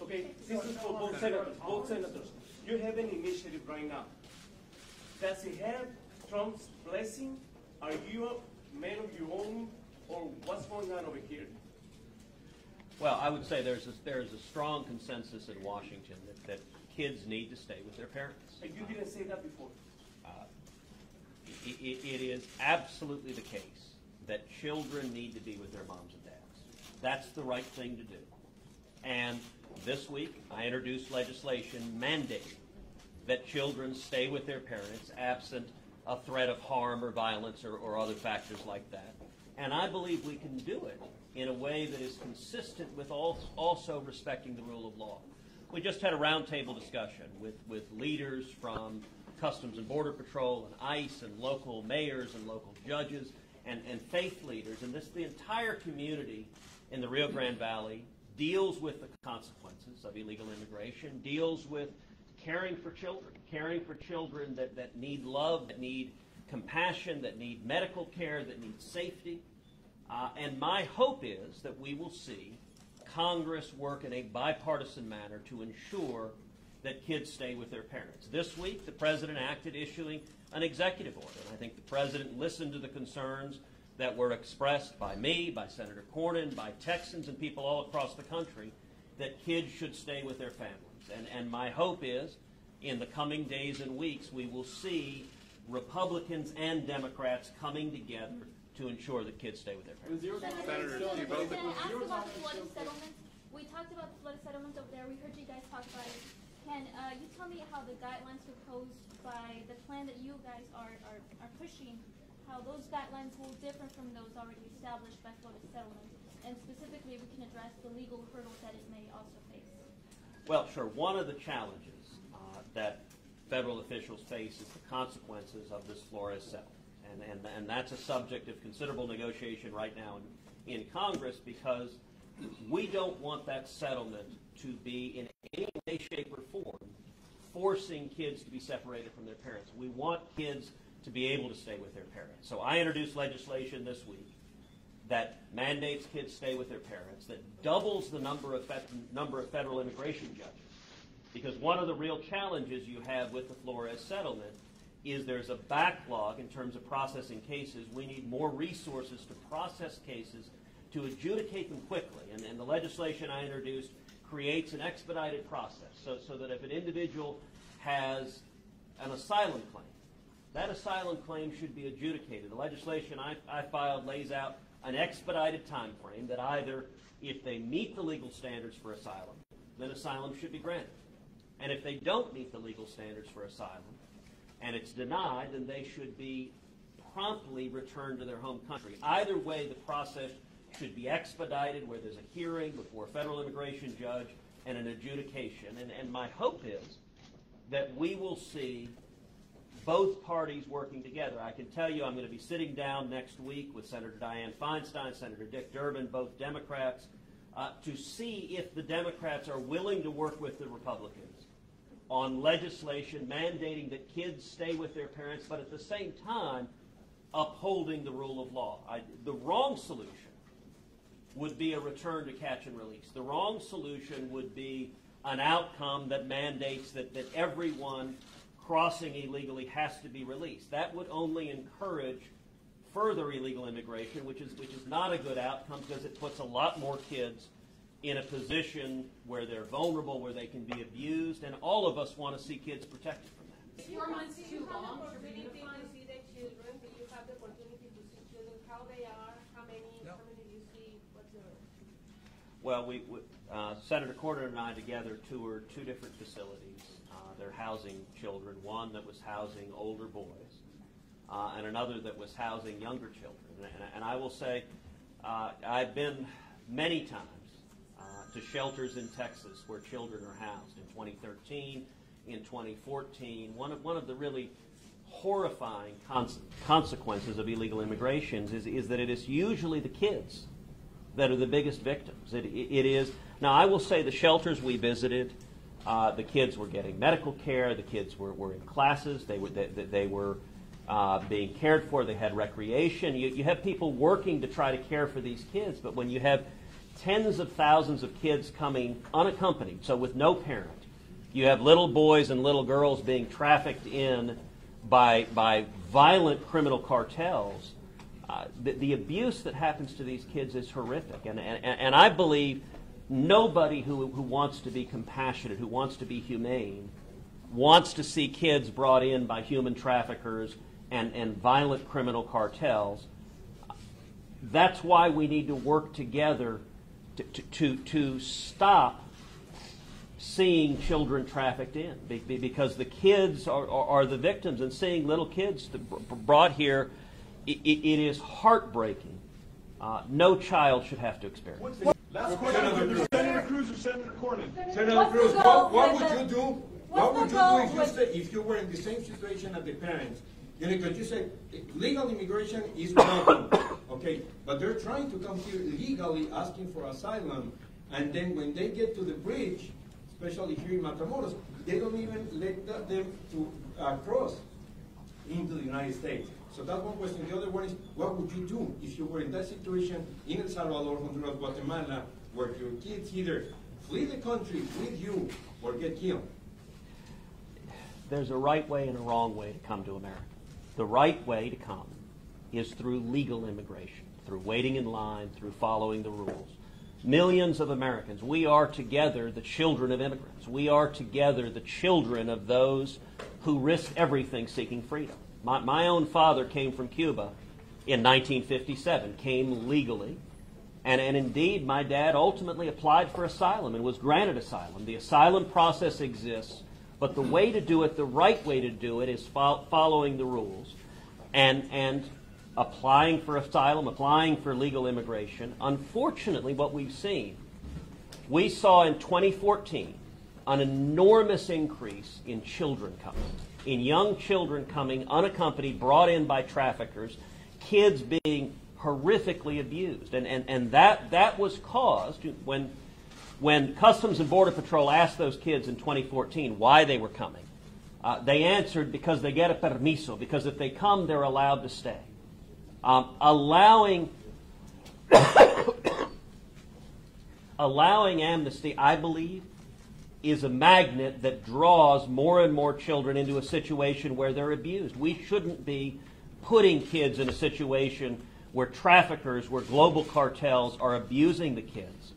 Okay, this is for both senators. Both senators. You have an initiative right now. Does it have Trump's blessing? Are you a man of your own, or what's going on over here? Well, I would say there's a strong consensus in Washington that kids need to stay with their parents. And you didn't say that before. It is absolutely the case that children need to be with their moms and dads. That's the right thing to do. And this week, I introduced legislation mandating that children stay with their parents absent a threat of harm or violence or other factors like that. And I believe we can do it in a way that is consistent with also respecting the rule of law. We just had a roundtable discussion with leaders from Customs and Border Patrol and ICE and local mayors and local judges and faith leaders. And the entire community in the Rio Grande Valley deals with the consequences of illegal immigration, deals with caring for children that need love, that need compassion, that need medical care, that need safety. And my hope is that we will see Congress work in a bipartisan manner to ensure that kids stay with their parents. This week, the President acted issuing an executive order. And I think the President listened to the concerns that were expressed by me, by Senator Cornyn, by Texans and people all across the country that kids should stay with their families. And my hope is, in the coming days and weeks, we will see Republicans and Democrats coming together to ensure that kids stay with their parents. Senator, can I ask about the flood settlements? We talked about the flood settlements over there. We heard you guys talk about it. Can you tell me how the guidelines proposed by the plan that you guys are pushing, how those guidelines will differ from those already established by flood settlements? And specifically, we can address the legal hurdles that it may also face. Well, sure. One of the challenges that federal officials face is the consequences of this Flores settlement. And that's a subject of considerable negotiation right now in Congress, because we don't want that settlement to be in any way, shape, or form forcing kids to be separated from their parents. We want kids to be able to stay with their parents. So I introduced legislation this week that mandates kids stay with their parents, that doubles the number of federal immigration judges. Because one of the real challenges you have with the Flores settlement is there's a backlog in terms of processing cases. We need more resources to process cases, to adjudicate them quickly. And the legislation I introduced creates an expedited process so that if an individual has an asylum claim, that asylum claim should be adjudicated. The legislation I filed lays out an expedited time frame that either, if they meet the legal standards for asylum, then asylum should be granted. And if they don't meet the legal standards for asylum, and it's denied, then they should be promptly returned to their home country. Either way, the process should be expedited, where there's a hearing before a federal immigration judge and an adjudication. And my hope is that we will see both parties working together. I can tell you I'm going to be sitting down next week with Senator Dianne Feinstein, Senator Dick Durbin, both Democrats, to see if the Democrats are willing to work with the Republicans on legislation mandating that kids stay with their parents, but at the same time upholding the rule of law. The wrong solution would be a return to catch and release. The wrong solution would be an outcome that mandates that everyone crossing illegally has to be released. That would only encourage further illegal immigration, which is not a good outcome, because it puts a lot more kids in a position where they're vulnerable, where they can be abused, and all of us want to see kids protected from that. 4 months too long. Do you have the opportunity to see the children? Do you have the opportunity to see children? How they are? How many do you see? What's the... Well, Senator Cornyn and I together toured 2 different facilities. They're housing children, one that was housing older boys, and another that was housing younger children. And I will say, I've been many times to shelters in Texas where children are housed. In 2013, in 2014, one of the really horrifying consequences of illegal immigration is that it is usually the kids that are the biggest victims. It is. Now, I will say the shelters we visited, the kids were getting medical care. The kids were in classes. They were being cared for. They had recreation. You have people working to try to care for these kids, but when you have tens of thousands of kids coming unaccompanied, so with no parent. You have little boys and little girls being trafficked in by violent criminal cartels. The abuse that happens to these kids is horrific. And I believe nobody who wants to be compassionate, who wants to be humane, wants to see kids brought in by human traffickers and violent criminal cartels. That's why we need to work together to stop seeing children trafficked in, because the kids are the victims, and seeing little kids brought here, it is heartbreaking. No child should have to experience it. Last question, Senator Cruz or Senator Cornyn? Senator Cruz, what would you do? What would you do if you were in the same situation as the parents? You know, because you say legal immigration is welcome, okay, but they're trying to come here illegally, asking for asylum, and then when they get to the bridge, especially here in Matamoros, they don't even let them to cross into the United States. So that's one question. The other one is, what would you do if you were in that situation in El Salvador, Honduras, Guatemala, where your kids either flee the country with you or get killed? There's a right way and a wrong way to come to America. The right way to come is through legal immigration, through waiting in line, through following the rules. Millions of Americans, we are together the children of immigrants. We are together the children of those who risk everything seeking freedom. My own father came from Cuba in 1957, came legally, and indeed my dad ultimately applied for asylum and was granted asylum. The asylum process exists, but the way to do it, the right way to do it, is following the rules and applying for asylum, applying for legal immigration. Unfortunately, what we saw in 2014 an enormous increase in children coming, in young children coming unaccompanied, brought in by traffickers, kids being horrifically abused. And that was caused when Customs and Border Patrol asked those kids in 2014 why they were coming. They answered because they get a permiso, because if they come, they're allowed to stay. Allowing amnesty, I believe, is a magnet that draws more and more children into a situation where they're abused. We shouldn't be putting kids in a situation where traffickers, where global cartels are abusing the kids.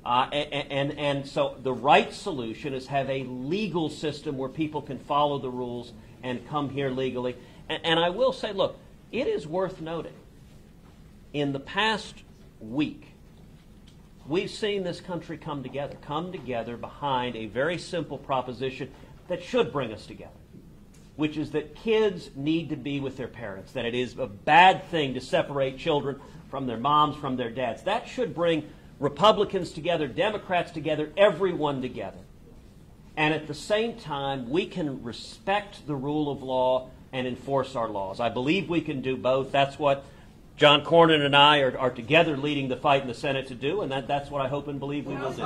And so the right solution is have a legal system where people can follow the rules and come here legally. And I will say, look, it is worth noting, in the past week, we've seen this country come together behind a very simple proposition that should bring us together, which is that kids need to be with their parents, that it is a bad thing to separate children from their moms, from their dads. That should bring Republicans together, Democrats together, everyone together. And at the same time, we can respect the rule of law and enforce our laws. I believe we can do both. That's what John Cornyn and I are together leading the fight in the Senate to do, and that's what I hope and believe we will do.